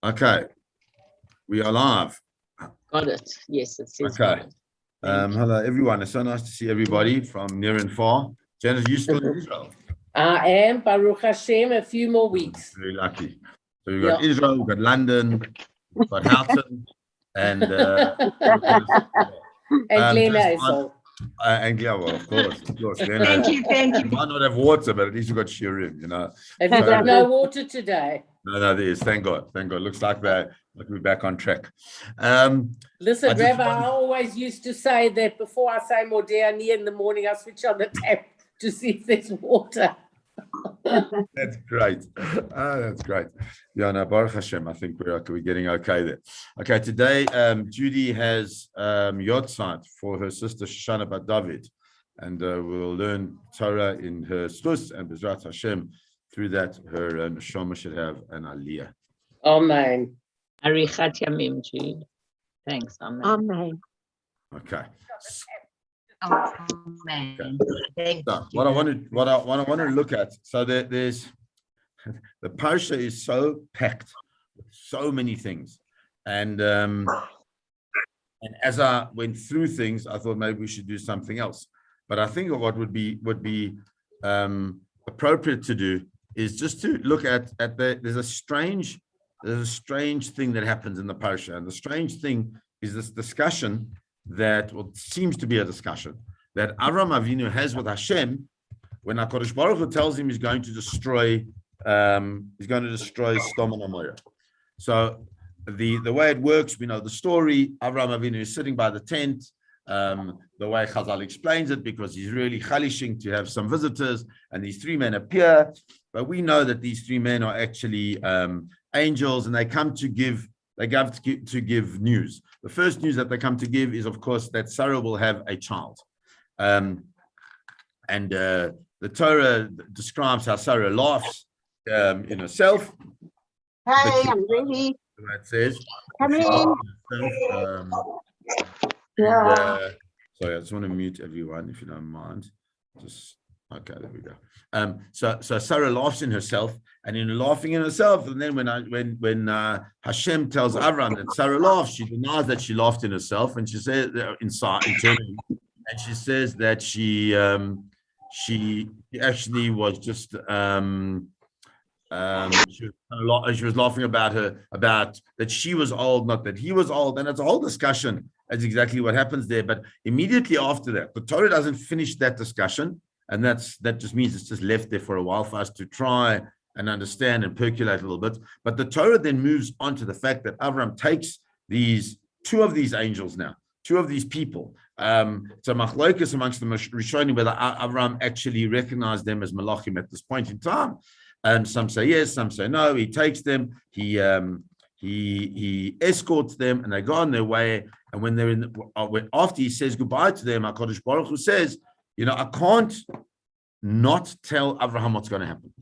Okay, we are live. Got it. Yes, it says. Okay. Hello, everyone. It's so nice to see everybody from near and far. Janice, you still in Israel? I am, Baruch Hashem, a few more weeks. Very lucky. So we've got Israel, we've got London, we've got Houghton, and Glen and Glenn, of course. Glenn, Thank you. you might not have water, but at least you've got shiurim, Have you got no water today? No, there is. Thank God. Looks like we're back on track. Listen, Rabbi, I always used to say that before I say Modeh Ani in the morning, I switch on the tap to see if there's water. That's great. That's great. Yeah, no, Baruch Hashem, I think we're getting okay there. Okay, today Judy has Yotzeit for her sister Shoshana Bat David, and we'll learn Torah in her schus, and Bezrat Hashem, through that her neshama should have an aliyah. Amen. Arichat Yamim, Jude. Thanks. Amen. Amen. Okay. Amen. Okay. So what I want to look at. So there's the Parsha is so packed with so many things, and as I went through things, I thought maybe we should do something else. But I think what would be appropriate to do is just to look at there's a strange thing that happens in the Parsha, and the strange thing is this discussion that seems to be a discussion that Avram Avinu has with Hashem when HaKadosh Baruch Hu tells him he's going to destroy Sodom and Gomorrah. So the way it works, we know the story. Avram Avinu is sitting by the tent. The way Chazal explains it, because he's really chalishing to have some visitors, and these three men appear, but we know that these three men are actually angels, and they come to give news. The first news that they come to give is, of course, that Sarah will have a child, and the Torah describes how Sarah laughs in herself. Hey, I'm ready. It says, Come in. Sorry, I just want to mute everyone if you don't mind. Okay, there we go. So Sarah laughs in herself, and in laughing in herself, and then when Hashem tells Avram that Sarah laughs, she denies that she laughed in herself, and she says internally, and she says that she actually was just she was laughing about that she was old, not that he was old, and it's a whole discussion. That's exactly what happens there. But immediately after that, the Torah doesn't finish that discussion, and that just means it's just left there for a while for us to try and understand and percolate a little bit. But the Torah then moves on to the fact that Avram takes two of these angels now, two of these people. So machlokas amongst the Rishonim whether Avram actually recognized them as malachim at this point in time. Some say yes, some say no. He takes them, he escorts them, and they go on their way. And when they're after he says goodbye to them, HaKadosh Baruch Hu says, I can't not tell Abraham what's going to happen.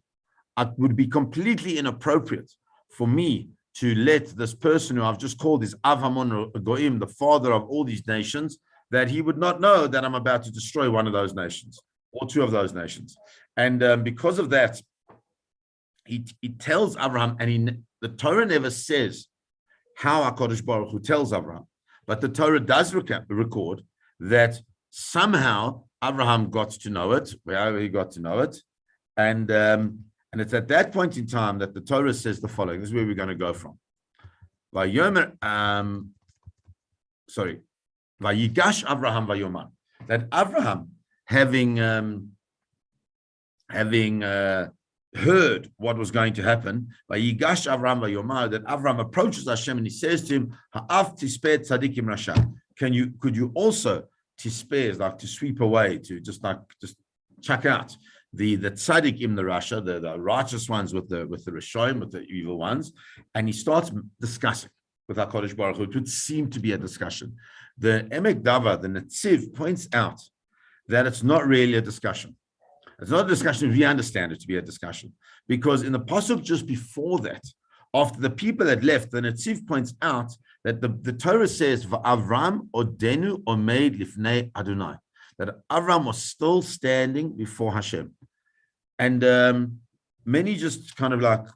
It would be completely inappropriate for me to let this person who I've just called is Avhamon Goim, the father of all these nations, that he would not know that I'm about to destroy one of those nations or two of those nations. And because of that, he tells Abraham, and the Torah never says how HaKadosh Baruch Hu tells Abraham, but the Torah does record that somehow Abraham got to know it, wherever he got to know it, and it's at that point in time that the Torah says the following. This is where we're going to go from. Vayigash Abraham Vayomar. That Abraham, having heard what was going to happen, Vayigash Abraham Vayomar, that Abraham approaches Hashem and he says to him, Ha'af tispeh tzadikim rasha. Could you also tispeh, like to sweep away, to just chuck out the tzadikim, the rasha, the righteous ones with the rishoim, with the evil ones, and he starts discussing with HaKadosh Baruch Hu. It would seem to be a discussion. The Emek Dava, the Netziv, points out that it's not really a discussion. It's not a discussion. We understand it to be a discussion, because in the pasuk just before that, after the people had left, the Netziv points out that the Torah says, "Avram odenu omeid lifnei Adonai," that Avram was still standing before Hashem, and many just kind of like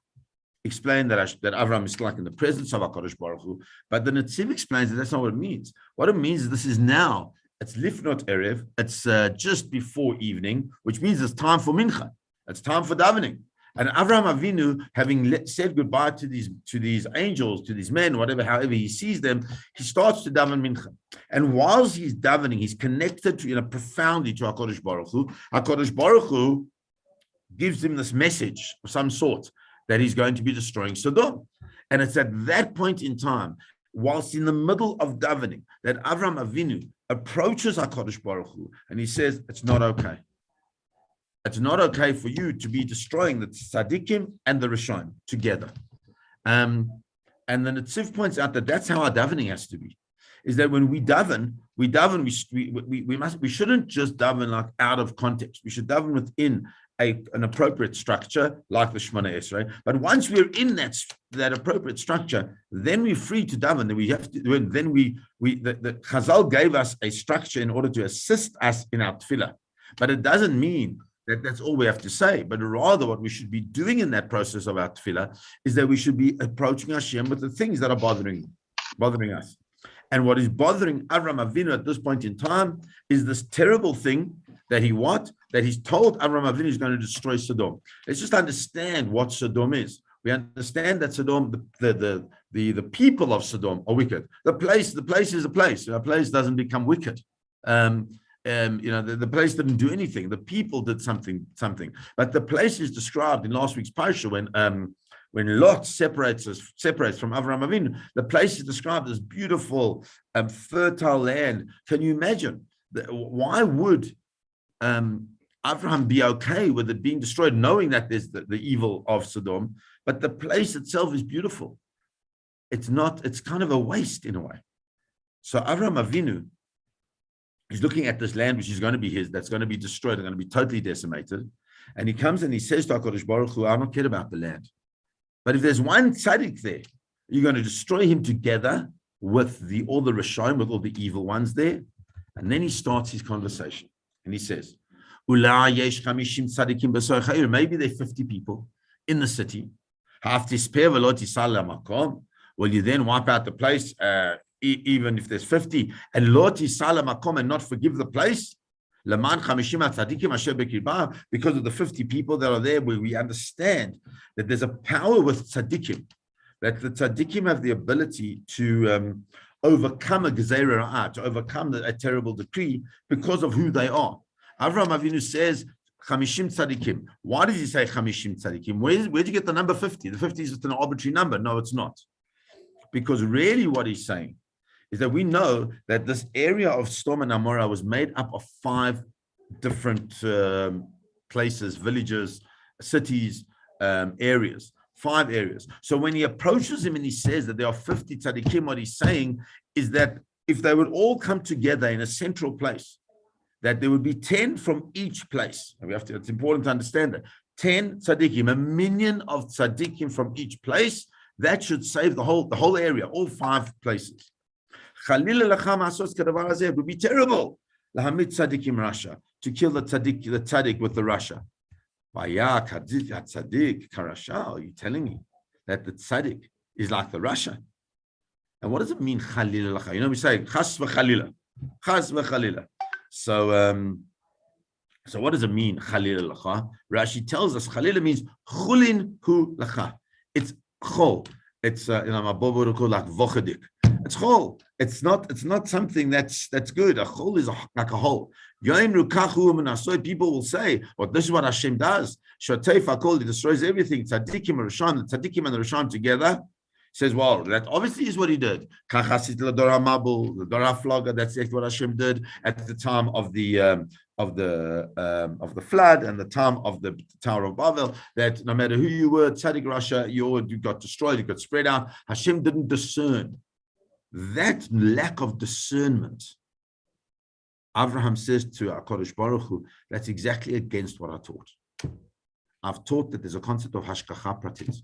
explain that Avram is like in the presence of HaKadosh Baruch Hu, but the Netziv explains that that's not what it means. What it means is this is now, it's Lifnot Erev, it's just before evening, which means it's time for Mincha, it's time for davening. And Avraham Avinu, having said goodbye to these angels, to these men, however he sees them, he starts to daven mincha. And whilst he's davening, he's connected profoundly to HaKadosh Baruch Hu. HaKadosh Baruch Hu gives him this message of some sort that he's going to be destroying Sodom. And it's at that point in time, whilst in the middle of davening, that Avraham Avinu approaches HaKadosh Baruch Hu and he says, it's not okay. It's not okay for you to be destroying the tzaddikim and the Rishon together. And then the Netziv points out that that's how our davening has to be. Is that when we daven, we shouldn't just daven like out of context. We should daven within an appropriate structure, like the Shemona Esrei. But once we're in that appropriate structure, then we're free to daven. Then we have to. Then the Chazal gave us a structure in order to assist us in our tefillah. But it doesn't mean that's all we have to say, but rather what we should be doing in that process of our tefillah is that we should be approaching Hashem with the things that are bothering us. And what is bothering Avraham Avinu at this point in time is this terrible thing that he's told Avraham Avinu is going to destroy Sodom. Let's just understand what Sodom is. We understand that Sodom, the people of Sodom are wicked. The place is a place. A place doesn't become wicked. The place didn't do anything. The people did something. But the place is described in last week's Parsha when Lot separates from Avraham Avinu. The place is described as beautiful, fertile land. Can you imagine? Why would Avraham be okay with it being destroyed, knowing that there's the evil of Sodom, but the place itself is beautiful? It's not. It's kind of a waste in a way. So Avraham Avinu, he's looking at this land which is going to be his, that's going to be destroyed, and going to be totally decimated. And he comes and he says to HaKadosh Baruch Hu, I don't care about the land. But if there's one tzaddik there, you're going to destroy him together with all the Rishon, with all the evil ones there. And then he starts his conversation. And he says, maybe there are 50 people in the city. Will you then wipe out the place, even if there's 50, and not forgive the place? Because of the 50 people that are there, where we understand that there's a power with tzaddikim, that the tzaddikim have the ability to overcome a gezerah ra'ah, to overcome a terrible decree because of who they are. Avraham Avinu says 50 tzaddikim. Why does he say 50 tzaddikim? Where'd you get the number 50? The 50 is just an arbitrary number. No, it's not. Because really what he's saying is that we know that this area of Sodom and Amorah was made up of 5 different places, villages, cities, areas, 5 areas. So when he approaches him and he says that there are 50 tzaddikim, what he's saying is that if they would all come together in a central place, that there would be 10 from each place. And it's important to understand that. 10 tzaddikim, a minion of tzaddikim from each place, that should save the whole area, all 5 places. It would be terrible to kill the tzaddik with the rasha. Are you telling me that the tzaddik is like the rasha? And what does it mean, chalila? You know, we say chas v'chalila, chas v'chalila. So what does it mean, chalila lacha? Rashi tells us chalila means chulin hu lacha. It's chol. It's my bobo would call like vochadik. It's chol. It's not something that's good. A chol is like a hole. People will say, well, this is what Hashem does. Shatef HaKol, he destroys everything. Tzaddikim and Rishon, the Tzaddikim and the Rishon together. He says, well, that obviously is what he did. Kachasit l'dora mabul, l'dora floga. That's what Hashem did at the time of the flood and the time of the Tower of Babel. That no matter who you were, tzaddik rasha, you got destroyed, you got spread out. Hashem didn't discern. That lack of discernment, Avraham says to HaKadosh Baruch Hu, that's exactly against what I taught. I've taught that there's a concept of hashgacha pratit.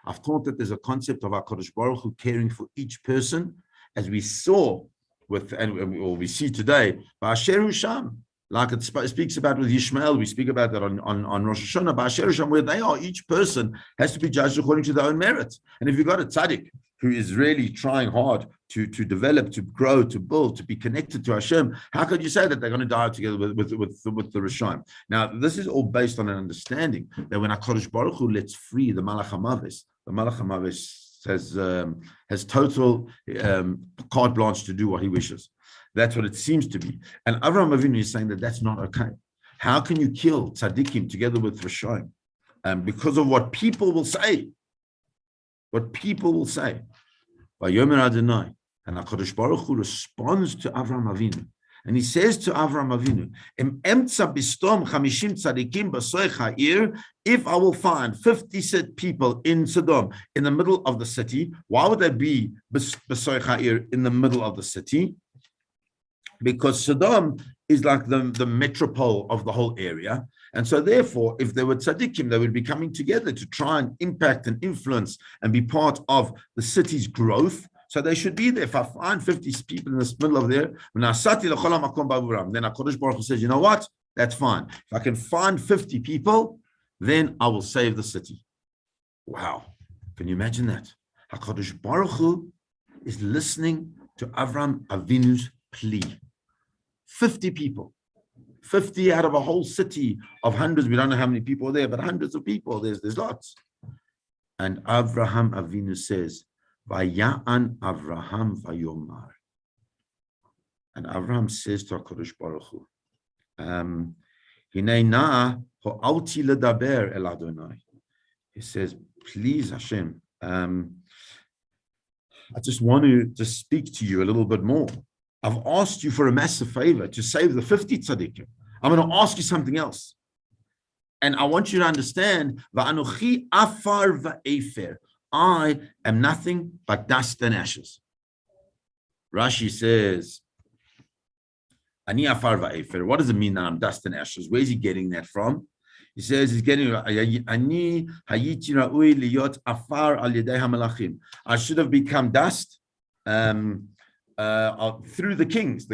I've taught that there's a concept of HaKadosh Baruch Hu caring for each person, as we saw we see today, Ba'asher Hu Sham. like it speaks about with Yishmael. We speak about that on Rosh Hashanah, Ba'asher Hashem, where they are, each person has to be judged according to their own merit. And if you've got a tzaddik who is really trying hard to develop, to grow, to build, to be connected to Hashem, how could you say that they're going to die together with the Rishaim? Now, this is all based on an understanding that when HaKadosh Baruch Hu lets free the Malach HaMaves, the Malach HaMaves has total carte blanche to do what he wishes. That's what it seems to be. And Avraham Avinu is saying that that's not okay. How can you kill tzaddikim together with Rishaim? Because of what people will say. What people will say. Vayomer Adonai. And HaKadosh Baruch Hu responds to Avraham Avinu. And he says to Avraham Avinu, if I will find 50 people in Sodom, in the middle of the city, why would they be b'soich ha'ir, in the middle of the city? Because Sodom is like the metropole of the whole area. And so therefore, if there were tzaddikim, they would be coming together to try and impact and influence and be part of the city's growth. So they should be there. If I find 50 people in the middle of there, then HaKadosh Baruch Hu says, you know what? That's fine. If I can find 50 people, then I will save the city. Wow. Can you imagine that? HaKadosh Baruch Hu is listening to Avraham Avinu's plea. 50 people. 50 out of a whole city of hundreds. We don't know how many people are there, but hundreds of people. There's lots. And Avraham Avinu says, Vaya'an Avraham Vayomar. And Avraham says to HaKadosh Baruch Hu, Hinei na ho'alti ledaber el Adonai. He says, please Hashem, I just want to just speak to you a little bit more. I've asked you for a massive favor to save the 50 tzaddikim. I'm going to ask you something else. And I want you to understand, Va'anochi afar va'efer. I am nothing but dust and ashes. Rashi says, Ani afar va'efer. What does it mean that I'm dust and ashes? Where's he getting that from? He says he's getting Ani hayiti ra'ui liyot afar al yedei hamalachim. I should have become dust through the kings.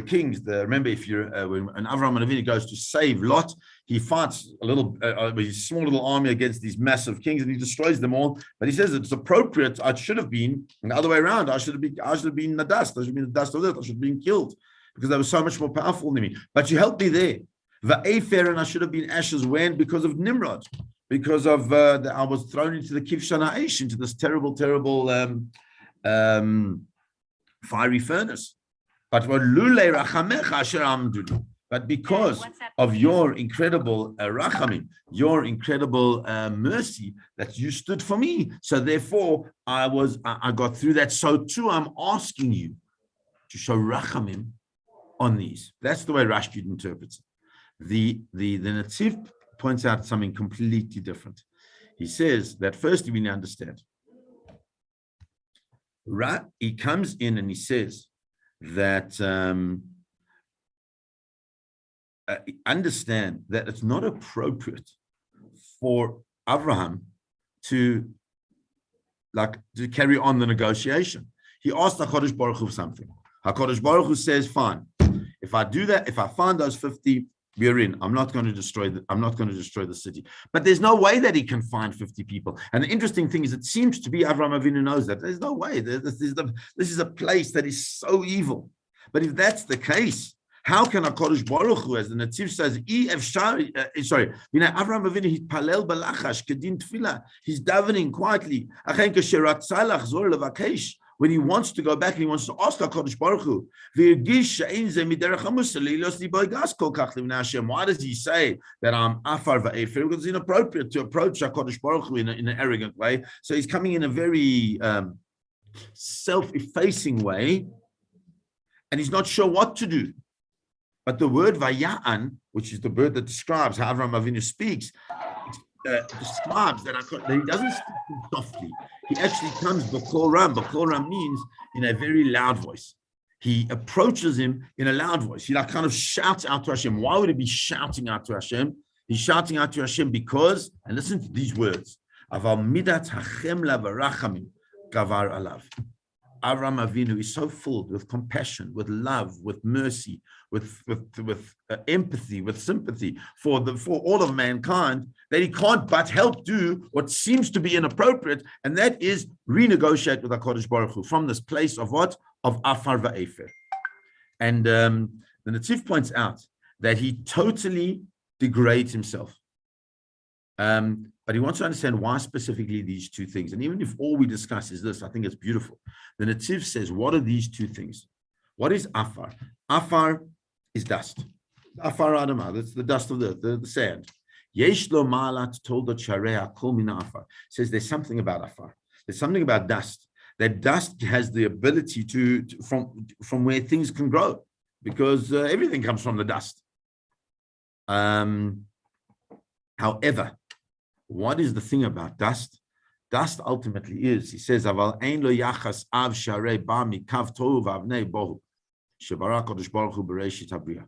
Remember, if you're when Avraham Avinu goes to save Lot, he fights a small little army against these massive kings, and he destroys them all. But he says it's appropriate. I should have been the other way around. I should have been the dust. I should have been the dust of the earth. I should have been killed because they were so much more powerful than me. But you helped me there. Va'efer, and I should have been ashes when? Because of Nimrod, because of I was thrown into the Kivshan Ha'esh, into this terrible fiery furnace. But because of your incredible rachamim, your incredible mercy that you stood for me, so therefore I got through that. So too, I'm asking you to show rachamim on these. That's the way Rashi interprets it. The Netziv points out something completely different. He says that first we need to understand. He comes in and he says that understand that it's not appropriate for Avraham to carry on the negotiation. He asked HaKadosh Baruch Hu something. HaKadosh Baruch Hu says, fine. If I do that, if I find those 50, we're in. I'm not going to destroy the city. But there's no way that he can find 50 people. And the interesting thing is, it seems to be Avraham Avinu knows that. There's no way. This is a place that is so evil. But if that's the case, how can HaKadosh Baruch Hu, as the Netziv says, Avraham Avinu, he's palel balachash, kedin tefillah. He's davening quietly. When he wants to go back and he wants to ask HaKadosh Baruch Hu, why does he say that I'm afar va'efer? Because it's inappropriate to approach HaKadosh Baruch Hu in an arrogant way. So he's coming in a very self-effacing way, and he's not sure what to do. But the word vaya'an, which is the word that describes how Avraham Avinu speaks, describes that he doesn't speak softly. He actually comes b'kol ram. B'kol ram means in a very loud voice. He approaches him in a loud voice. He kind of shouts out to Hashem. Why would he be shouting out to Hashem? He's shouting out to Hashem because, and listen to these words, Aval midat hachem la v'rachamim gavar alav. Avram Avinu is so filled with compassion, with love, with mercy, with empathy, with sympathy for all of mankind, that he can't but help do what seems to be inappropriate, and that is renegotiate with HaKadosh Baruch Hu from this place of what? Of Afar Va'efer. And the Netziv points out that he totally degrades himself. But he wants to understand why specifically these two things. And even if all we discuss is this, I think it's beautiful. The Netziv says, what are these two things? What is Afar? Afar is dust. Afar Adamah, that's the dust of the sand. Yesh lo malat toldot shareha kol min Afar. Says there's something about Afar. There's something about dust. That dust has the ability to from where things can grow, because everything comes from the dust. However, what is the thing about dust? Dust ultimately is, he says, Aval ein lo yachas av sharei ba mikav tohu v'avnei bohu shebara kodesh baruch hu b'reishit habriya.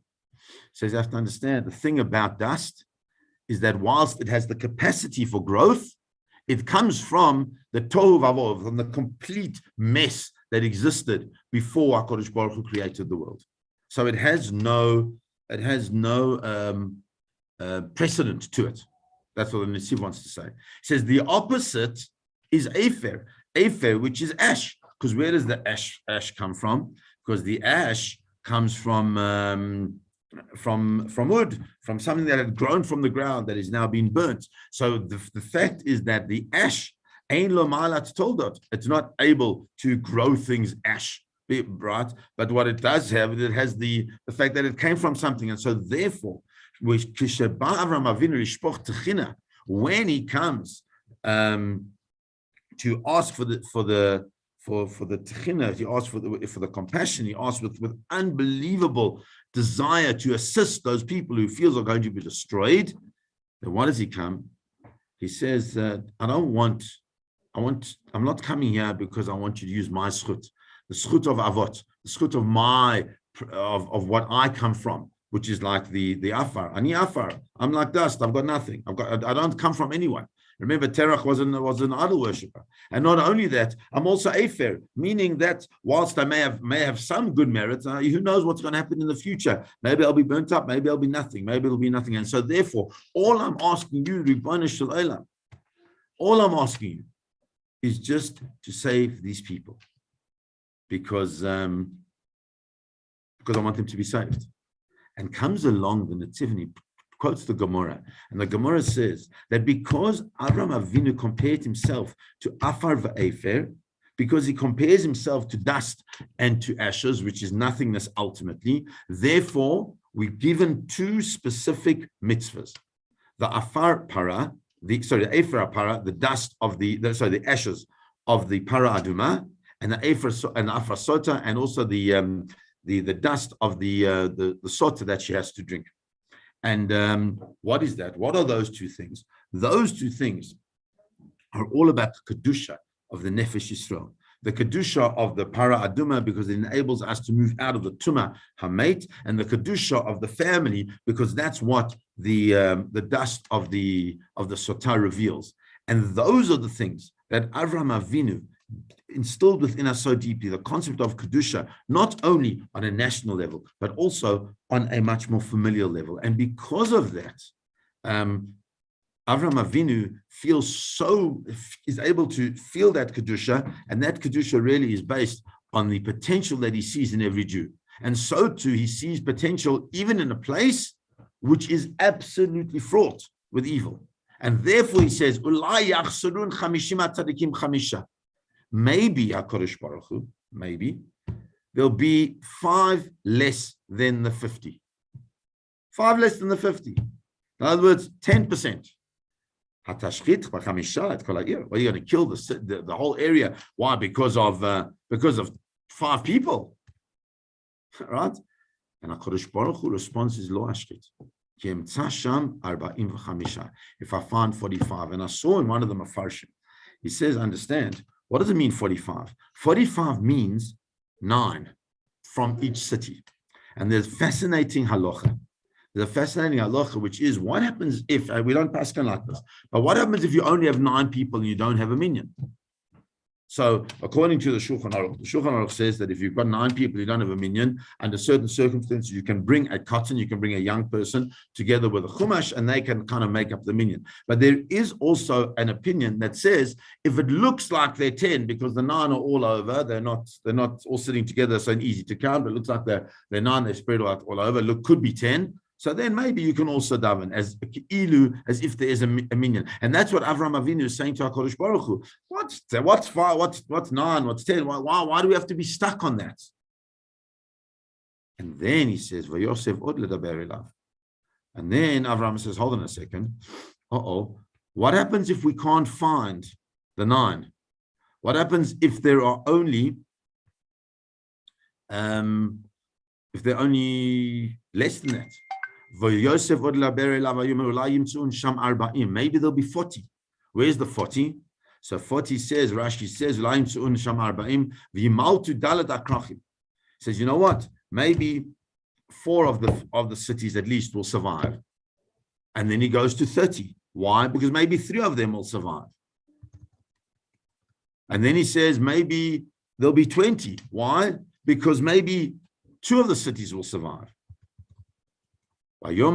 Says you have to understand, the thing about dust is that whilst it has the capacity for growth, it comes from the tohu v'avoh, from the complete mess that existed before HaKadosh Baruch Hu created the world. So it has no precedent to it. That's what the Netziv wants to say. He says the opposite is Afer, which is ash. Because where does the ash come from? Because the ash comes from wood, from something that had grown from the ground that is now being burnt. So the fact is that the ash, ein lo malat toldot, it's not able to grow things ash, right? But what it does have, it has the fact that it came from something, and so therefore, when he comes to ask for the techina, he asks for the compassion, he asks with unbelievable desire to assist those people who feels are going to be destroyed. Then what does he come? He says that I'm not coming here because I want you to use my schut, the schut of avot, the schut of what I come from, which is like the Afar. Ani Afar. I'm like dust. I've got nothing. I don't come from anyone. Remember, Terach was an idol worshipper. And not only that, I'm also Afer, meaning that whilst I may have some good merits, who knows what's going to happen in the future? Maybe I'll be burnt up. Maybe I'll be nothing. Maybe it'll be nothing. And so therefore, all I'm asking you, Ribbon Shel Olam, all I'm asking you is just to save these people. Because I want them to be saved. And comes along the Netziv and he quotes the Gemara, and the Gemara says that because Avram Avinu compared himself to Afar va'efer, because he compares himself to dust and to ashes, which is nothingness ultimately, therefore we're given two specific mitzvahs: the Afar para, the Afar para, the dust of the ashes of the para aduma, and the Afar sota, and also the dust of the sota that she has to drink. And what is that? What are those two things? Those two things are all about the kedusha of the nefesh Yisrael, the kedusha of the para aduma, because it enables us to move out of the tuma hamet, and the kedusha of the family, because that's what the dust of the sota reveals. And those are the things that Avraham Avinu instilled within us so deeply, the concept of kedusha, not only on a national level, but also on a much more familial level. And because of that, Avraham Avinu is able to feel that kedusha, and that kedusha really is based on the potential that he sees in every Jew. And so too, he sees potential even in a place which is absolutely fraught with evil. And therefore he says, Ulai yachsurun chamishim tzadikim chamisha. Maybe HaKadosh Baruch Hu, maybe there'll be 5 less than the 50. 5 less than the 50. In other words, 10%. Hatashchit b'chamisha et kol ha'ir. Well, you're going to kill the whole area. Why? Because of 5 people, right? And HaKadosh Baruch Hu responds is lo ashchit. If I find 45, and I saw in one of them a Parsha, he says, understand. What does it mean 45? 45 means 9 from each city. And there's fascinating halacha. There's a fascinating halacha, which is what happens if, we don't pass like this, but what happens if you only have 9 people and you don't have a minyan? So according to the Shulchan Aruch says that if you've got 9 people, you don't have a minyan. Under certain circumstances, you can bring a cotton, you can bring a young person together with a chumash, and they can kind of make up the minyan. But there is also an opinion that says if it looks like they're 10 because the 9 are all over, they're not all sitting together, so easy to count. But it looks like they're 9, they're spread out all over. Look, could be 10. So then maybe you can also daven as if there is a minyan, and that's what Avraham Avinu is saying to HaKadosh Baruch Hu. What's 5? What's 9? What's 10? Why do we have to be stuck on that? And then he says, "Vayosef od ledaber elav." And then Avraham says, "Hold on a second. What happens if we can't find the 9? What happens if there are only less than that?" Maybe there'll be 40. Where's the 40? So 40 says, Rashi says, says, you know what? Maybe 4 of the cities at least will survive. And then he goes to 30. Why? Because maybe 3 of them will survive. And then he says, maybe there'll be 20. Why? Because maybe 2 of the cities will survive. He says,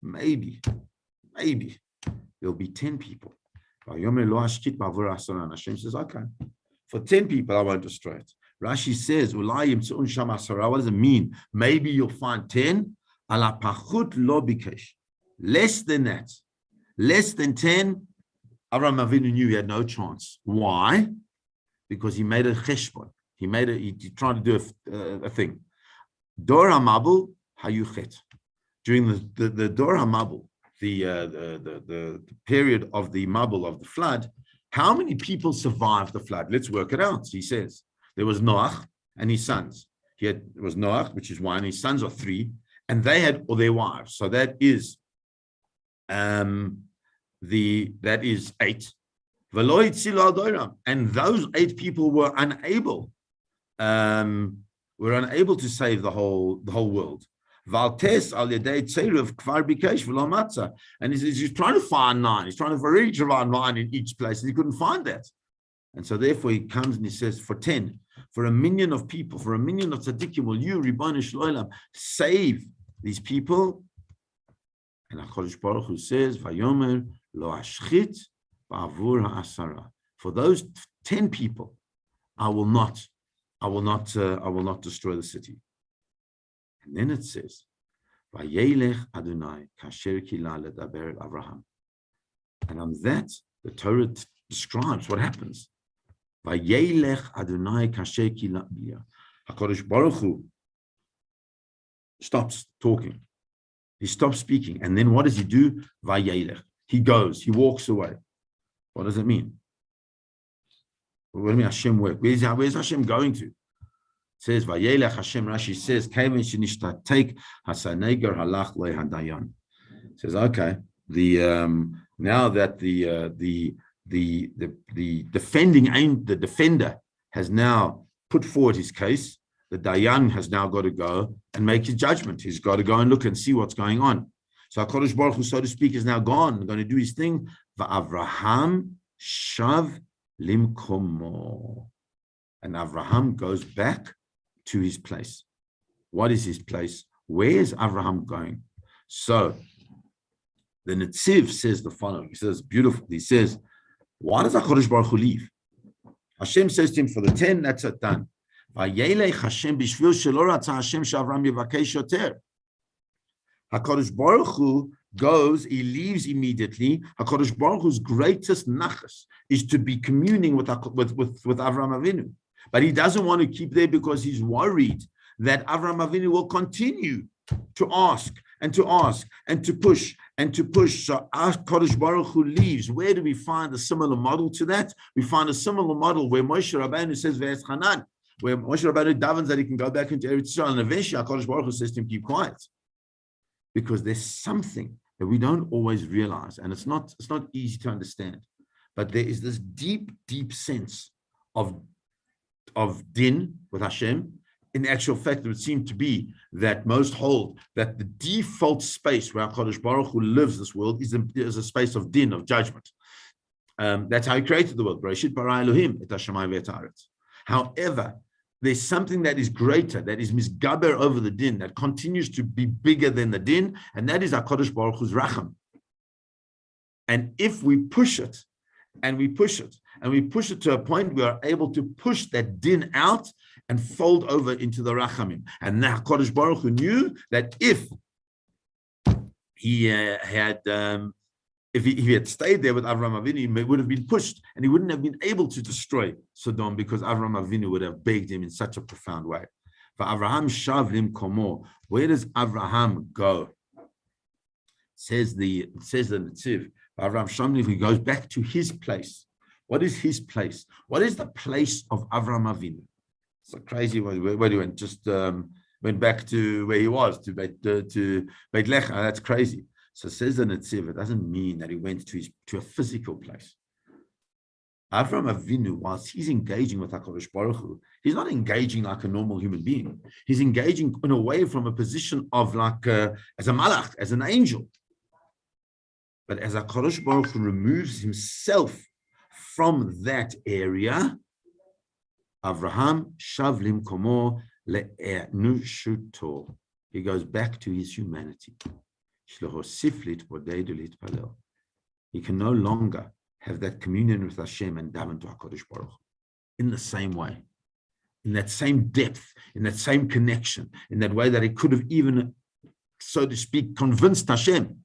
maybe there'll be 10 people. Hashem says, okay, for 10 people, I won't destroy it. Rashi says, what does it mean? Maybe you'll find 10. Less than that. Less than 10. Avraham Avinu knew he had no chance. Why? Because he made a cheshbon. He tried to do a thing. Dor HaMabul hayuchet. During the Dor HaMabul, the period of the Mabul of the flood, how many people survived the flood? Let's work it out. He says there was Noach and his sons. It was Noach, which is 1. His sons are 3, and they had all their wives. So that is 8. And those 8 people were unable to save the whole world. And he says he's trying to find 9. He's trying to reach around 9 in each place, and he couldn't find that. And so therefore he comes and he says, for 10, for a million of people, for a million of tzaddikim, will you, Ribbon Shloim, save these people? And HaKadosh Baruch Hu says, Vayomer lo ashchit ba'avur ha'asara. For those 10 people, I will not destroy the city. And then it says, Vayelech Adonai kasher kila ledaber el Avraham. And on that, the Torah describes what happens. Vayelech Adonai kasher kila. HaKadosh Baruch Hu stops talking. He stops speaking. And then what does he do? Vayelech. He goes. He walks away. What does it mean? What do you mean Hashem work? Where's Hashem going to? It says, Vayelech Hashem, Rashi says, Kevin Shinishtatek Hasaneger Halach Le Hadayan. It says, okay, now that the defender has now put forward his case, the Dayan has now got to go and make his judgment. He's got to go and look and see what's going on. So HaKadosh Baruch Hu, so to speak, is now gone, going to do his thing. Va'avraham shav limkomo. And Avraham goes back to his place. What is his place? Where is Avraham going? So the Netziv says the following. He says, beautiful. He says, why does HaKadosh Baruch Hu leave? Hashem says to him, for the 10, that's it, done. HaKadosh Baruch Hu goes, he leaves immediately. HaKadosh Baruch Hu's greatest nachas is to be communing with Avraham Avinu. But he doesn't want to keep there because he's worried that Avraham Avinu will continue to ask and to ask and to push and to push. So HaKadosh Baruch Hu leaves. Where do we find a similar model to that? We find a similar model where Moshe Rabbeinu says, Ve'es Hanan, where Moshe Rabbeinu davens that he can go back into Eretz Yisrael, and eventually HaKadosh Baruch Hu says to him, keep quiet. Because there's something that we don't always realize, and it's not easy to understand. But there is this deep, deep sense of din with Hashem, in actual fact, it would seem to be that most hold that the default space where HaKadosh Baruch Hu lives this world is a space of din, of judgment. That's how he created the world. Bereshit bara Elohim et hashamayim ve'et haaretz. However, there's something that is greater, that is misgaber over the din, that continues to be bigger than the din, and that is HaKadosh Baruch Hu's racham. And if we push it, and we push it, and we push it to a point we are able to push that din out and fold over into the rachamim. And now HaKadosh Baruch Hu knew that if he had stayed there with Avraham Avinu, he would have been pushed, and he wouldn't have been able to destroy Sodom because Avraham Avinu would have begged him in such a profound way. For Avraham shav limkomo, where does Avraham go? Says the Netziv, Avraham Shamli, he goes back to his place. What is his place? What is the place of Avraham Avinu? It's a crazy one. Where he went? Just went back to where he was, to Beit Lecha. That's crazy. So says the Netziv, it doesn't mean that he went to a physical place. Avraham Avinu, whilst he's engaging with HaKadosh Baruch Hu, he's not engaging like a normal human being. He's engaging in a way from a position of like as a malach, as an angel. But as HaKadosh Baruch Hu removes himself from that area, Avraham shav limkomo le'enushuto. He goes back to his humanity. He can no longer have that communion with Hashem and daven to HaKadosh Baruch Hu in the same way, in that same depth, in that same connection, in that way that he could have even, so to speak, convinced Hashem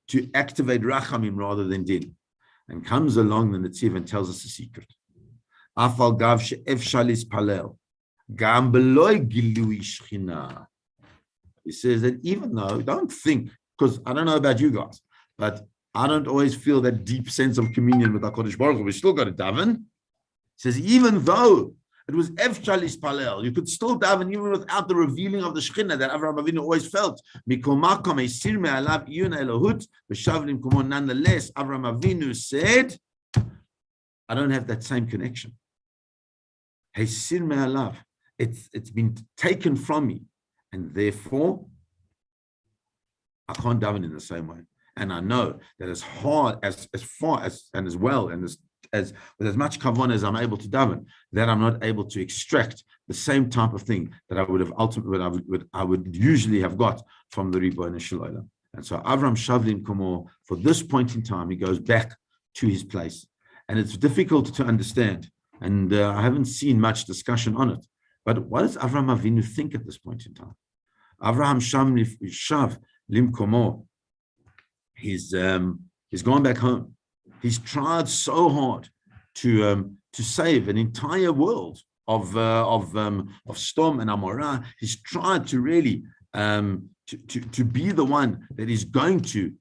to activate Rachamim rather than Din. And comes along the Netziv and tells us a secret. Afal gav she'efshal ispalel, gam beloi gilui shchina. He says that even though, don't think, because I don't know about you guys, but I don't always feel that deep sense of communion with HaKadosh Baruch Hu. We still got to daven. He says, even though it was efshal ispalel, you could still daven even without the revealing of the Shekhinah that Avraham Avinu always felt. Nonetheless, Avraham Avinu said, I don't have that same connection. It's been taken from me, and therefore I can't daven in the same way. And I know that as hard, as far as, and as well, and as with as much kavanah as I'm able to daven, that I'm not able to extract the same type of thing that I would have ultimately, I would usually have got from the Ribono Shel Olam. And so Avram Shavlim Komo, for this point in time, he goes back to his place. And it's difficult to understand. And I haven't seen much discussion on it. But what does Avram Avinu think at this point in time? Avraham Shav Lim Komo, he's gone back home. He's tried so hard to save an entire world of Sodom and Amorah. He's tried to really to be the one that is going to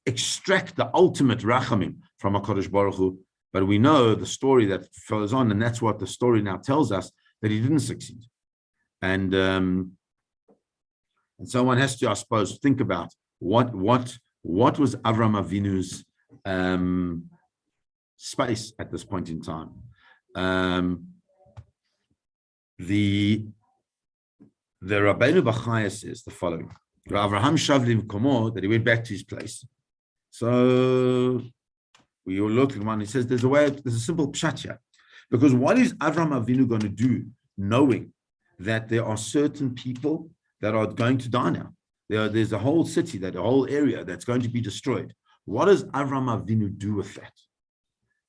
extract the ultimate rachamim from HaKadosh Baruch Hu. But we know the story that follows on, and that's what the story now tells us, that he didn't succeed. And so one has to, I suppose, think about what was Avram Avinu's space at this point in time. The Rabbeinu Bachaya says the following: Avraham Shavlim Komo, that he went back to his place. So we all look at one. He says there's a simple pshat here, because what is Avram Avinu going to do, knowing that there are certain people that are going to die now? There's a whole city, a whole area that's going to be destroyed. What does Avram Avinu do with that?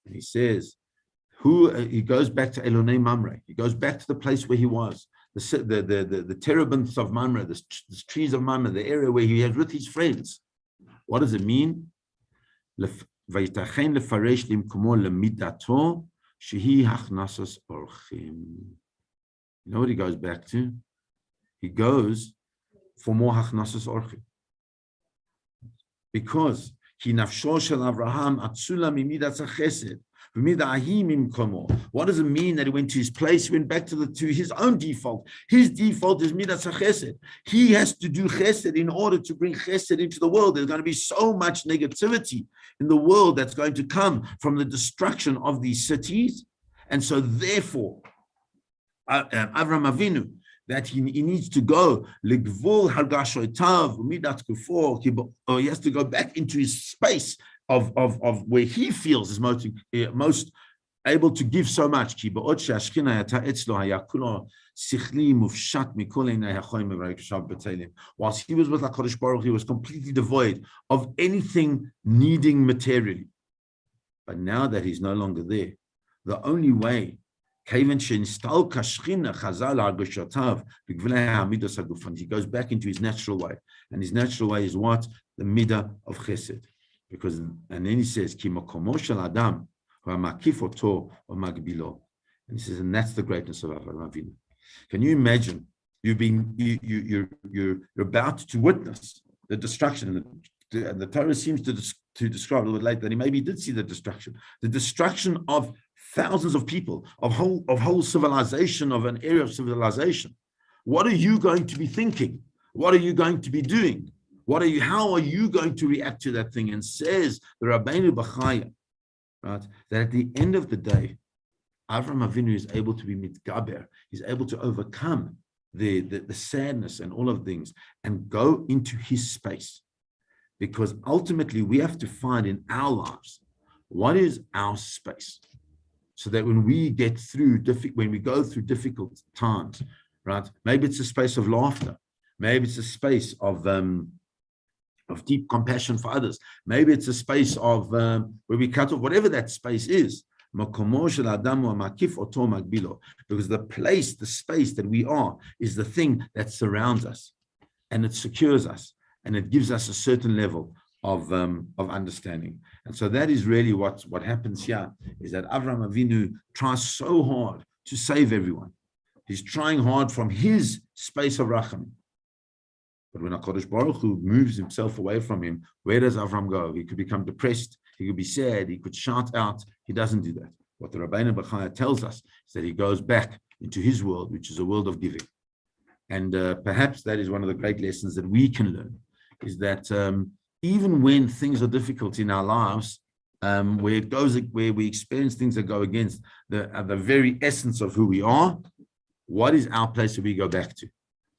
And he says, he goes back to Elonei Mamre. He goes back to the place where he was, the terebinths of Mamre, the trees of Mamre, the area where he had with his friends. What does it mean? You know what he goes back to? He goes for more hachnasas orchim, because he nafsho shel Avraham atzula mimidat chesed. What does it mean that he went to his place? He went back to his own default. His default is midat chesed. He has to do chesed in order to bring chesed into the world. There's going to be so much negativity in the world that's going to come from the destruction of these cities. And so therefore, Avram Avinu, that he needs to go, or he has to go back into his space of where he feels is most able to give so much. Whilst he was with HaKadosh Baruch Hu, he was completely devoid of anything needing materially. But now that he's no longer there, the only way, he goes back into his natural way. And his natural way is what? The midah of chesed. And then he says, and he says, and that's the greatness of Avram Avinu. Can you imagine you're about to witness the destruction, and the Torah seems to describe a little bit later that he maybe did see the destruction of thousands of people, of whole civilization, of an area of civilization. What are you going to be thinking? What are you going to be doing? How are you going to react to that thing? And says the Rabbeinu Bachaya, right, that at the end of the day, Avram Avinu is able to be mitgaber. He's able to overcome the sadness and all of things and go into his space. Because ultimately we have to find in our lives, what is our space? So that when we go through difficult times, right? Maybe it's a space of laughter. Maybe it's a space of deep compassion for others. Maybe it's a space of where we cut off, whatever that space is. Because the space that we are is the thing that surrounds us, and it secures us, and it gives us a certain level of understanding. And so that is really what happens here, is that Avram Avinu tries so hard to save everyone. He's trying hard from his space of rachamim. But when HaKadosh Baruch Hu moves himself away from him, where does Avram go? He could become depressed, he could be sad, he could shout out. He doesn't do that. What the Rabbeinu Bachaya tells us is that he goes back into his world, which is a world of giving. And perhaps that is one of the great lessons that we can learn, is that even when things are difficult in our lives, where we experience things that go against the very essence of who we are, what is our place that we go back to?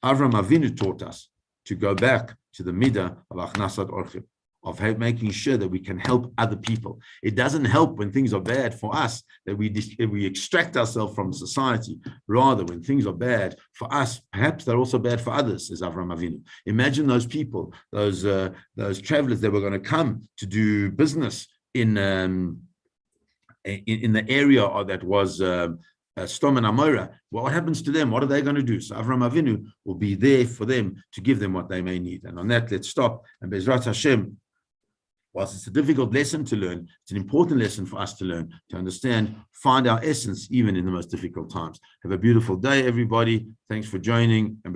Avram Avinu taught us to go back to the midah of achnasat orchim, of making sure that we can help other people. It doesn't help when things are bad for us that we extract ourselves from society. Rather, when things are bad for us, perhaps they're also bad for others, says Avram Avinu. Imagine those people, those travelers that were going to come to do business in the area that was Sodom and Amorah. What happens to them? What are they going to do? So Avram Avinu will be there for them to give them what they may need. And on that, let's stop. And Be'ezrat Hashem, whilst it's a difficult lesson to learn, it's an important lesson for us to learn, to understand, find our essence even in the most difficult times. Have a beautiful day, everybody. Thanks for joining. And